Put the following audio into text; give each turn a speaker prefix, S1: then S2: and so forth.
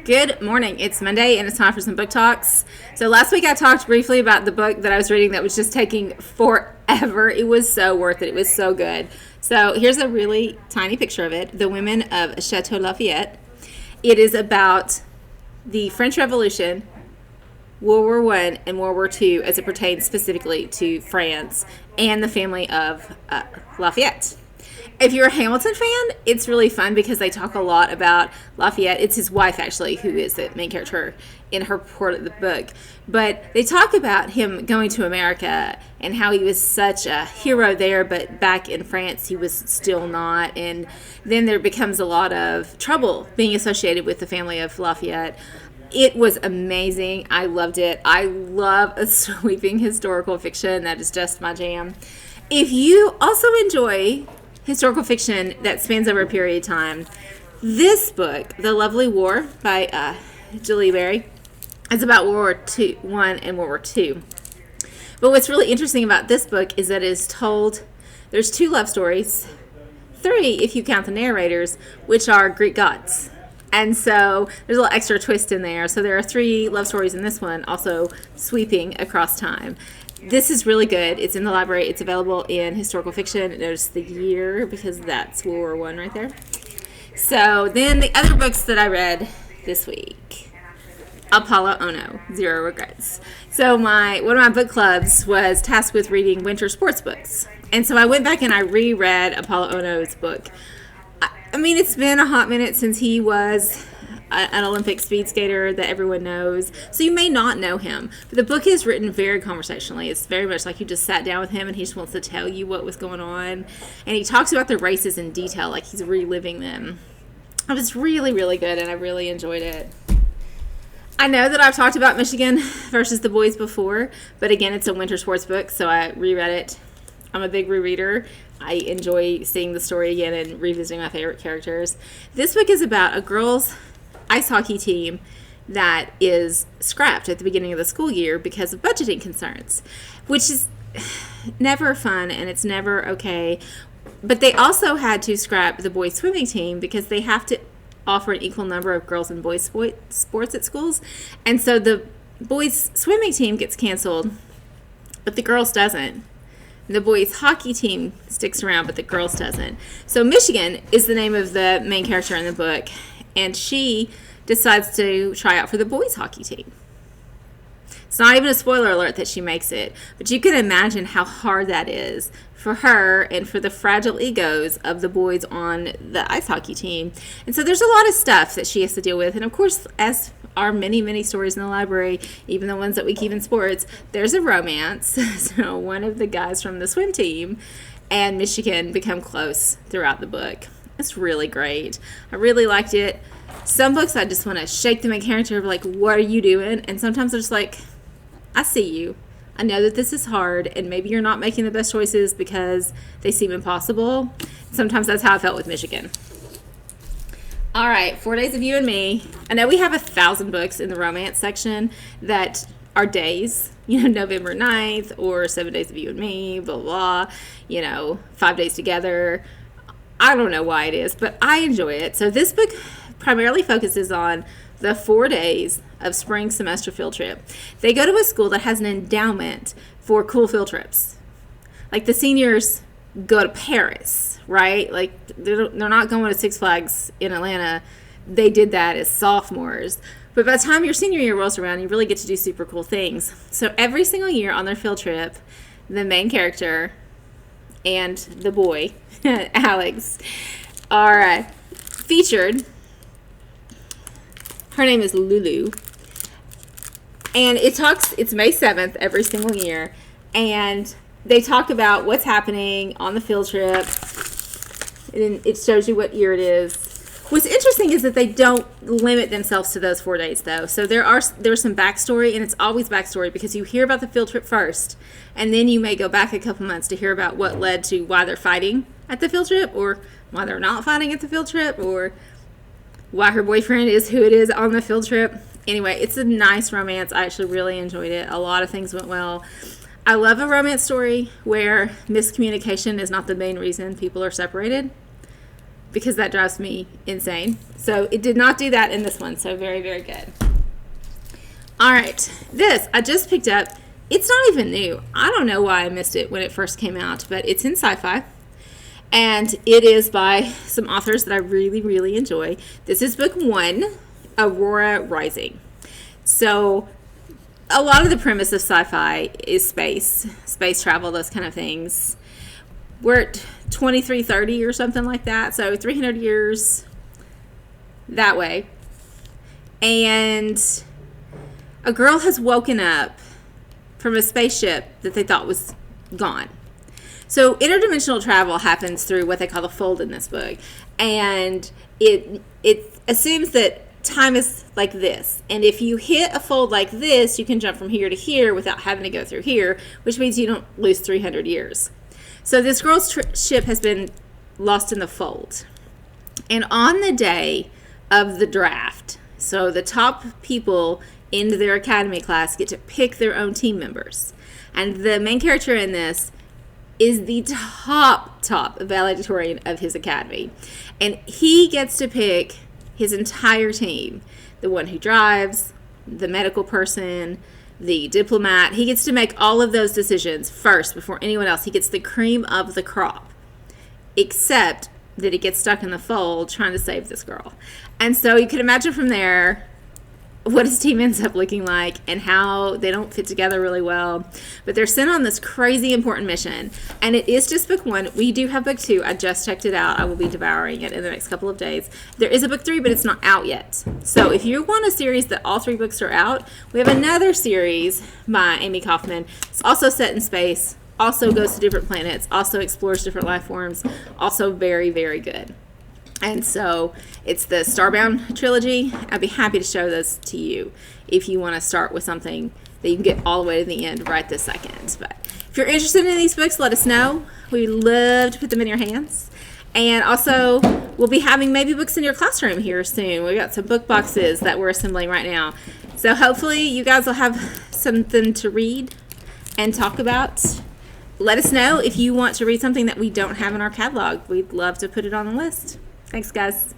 S1: Good morning. It's Monday and it's time for some book talks. So last week I talked briefly about the book that I was reading that was just taking forever. It was so worth it. It was so good. So here's a really tiny picture of it. The Women of Chateau Lafeyette. It is about the French Revolution, World War I, and World War II as it pertains specifically to France and the family of Lafayette. If you're a Hamilton fan, it's really fun because they talk a lot about Lafayette. It's his wife, actually, who is the main character in her part of the book. But they talk about him going to America and how he was such a hero there, but back in France he was still not. And then there becomes a lot of trouble being associated with the family of Lafayette. It was amazing. I loved it. I love a sweeping historical fiction. That is just my jam. If you also enjoy historical fiction that spans over a period of time, this book, The Lovely War by Julie Berry, is about World War I and World War II. But what's really interesting about this book is that it is told, there's 2 love stories, 3 if you count the narrators, which are Greek gods. And so there's a little extra twist in there. So there are 3 love stories in this one, also sweeping across time. This is really good. It's in the library. It's available in historical fiction. Notice the year because that's World War I right there. So then the other books that I read this week. Apollo Ohno, Zero Regrets. So one of my book clubs was tasked with reading winter sports books. And so I went back and I reread Apollo Ohno's book. I mean, it's been a hot minute since he was an Olympic speed skater that everyone knows. So you may not know him. But the book is written very conversationally. It's very much like you just sat down with him and he just wants to tell you what was going on. And he talks about the races in detail, like he's reliving them. It was really, really good, and I really enjoyed it. I know that I've talked about Michigan versus the Boys before, but again, it's a winter sports book, so I reread it. I'm a big rereader. I enjoy seeing the story again and revisiting my favorite characters. This book is about a girls' ice hockey team that is scrapped at the beginning of the school year because of budgeting concerns, which is never fun and it's never okay. But they also had to scrap the boys' swimming team because they have to offer an equal number of girls and boys sports at schools. And so the boys' swimming team gets canceled, but the girls doesn't. The boys' hockey team sticks around, but the girls doesn't. So Michigan is the name of the main character in the book, and she decides to try out for the boys' hockey team. It's not even a spoiler alert that she makes it, but you can imagine how hard that is for her and for the fragile egos of the boys on the ice hockey team. And so there's a lot of stuff that she has to deal with. And of course, as are many, many stories in the library, even the ones that we keep in sports, there's a romance. So one of the guys from the swim team and Michigan become close throughout the book. It's really great. I really liked it. Some books I just want to shake the main character of like, what are you doing? And sometimes I'm just like, I see you. I know that this is hard and maybe you're not making the best choices because they seem impossible. Sometimes that's how I felt with Michigan. All right, 4 Days of You and Me. I know we have 1,000 books in the romance section that are days, November 9th or 7 Days of You and Me, blah, blah, 5 Days Together. I don't know why it is, but I enjoy it. So this book primarily focuses on the 4 days of spring semester field trip. They go to a school that has an endowment for cool field trips. Like the seniors go to Paris, right? Like they're not going to Six Flags in Atlanta. They did that as sophomores. But by the time your senior year rolls around, you really get to do super cool things. So every single year on their field trip, the main character and the boy, Alex, are featured. Her name is Lulu. And it's May 7th every single year. And they talk about what's happening on the field trip. And it shows you what year it is. What's interesting is that they don't limit themselves to those 4 days, though. So there's some backstory, and it's always backstory because you hear about the field trip first, and then you may go back a couple months to hear about what led to why they're fighting at the field trip, or why they're not fighting at the field trip, or why her boyfriend is who it is on the field trip. Anyway, it's a nice romance. I actually really enjoyed it. A lot of things went well. I love a romance story where miscommunication is not the main reason people are separated. because that drives me insane. So it did not do that in this one. So very, very good. All right, this I just picked up. It's not even new. I don't know why I missed it when it first came out, but it's in sci-fi. And it is by some authors that I really, really enjoy. This is book 1, Aurora Rising. So a lot of the premise of sci-fi is space travel, those kind of things. We're at 2330 or something like that, so 300 years that way. And a girl has woken up from a spaceship that they thought was gone. So interdimensional travel happens through what they call the fold in this book. And it assumes that time is like this. And if you hit a fold like this, you can jump from here to here without having to go through here, which means you don't lose 300 years. So this girl's ship has been lost in the fold. And on the day of the draft, so the top people in their academy class get to pick their own team members. And the main character in this is the top valedictorian of his academy. And he gets to pick his entire team. The one who drives, the medical person, the diplomat. He gets to make all of those decisions first before anyone else. He gets the cream of the crop. Except that he gets stuck in the fold trying to save this girl. And so you can imagine from there what his team ends up looking like and how they don't fit together really well. But they're sent on this crazy important mission. And it is just book 1. We do have book 2. I just checked it out. I will be devouring it in the next couple of days. There is a book 3, but it's not out yet. So if you want a series that all 3 books are out, we have another series by Amy Kaufman. It's also set in space, also goes to different planets, also explores different life forms, also very, very good. And so it's the Starbound trilogy. I'd be happy to show those to you if you want to start with something that you can get all the way to the end right this second. But if you're interested in these books, let us know. We'd love to put them in your hands. And also, we'll be having maybe books in your classroom here soon. We've got some book boxes that we're assembling right now. So hopefully you guys will have something to read and talk about. Let us know if you want to read something that we don't have in our catalog. We'd love to put it on the list. Thanks, guys.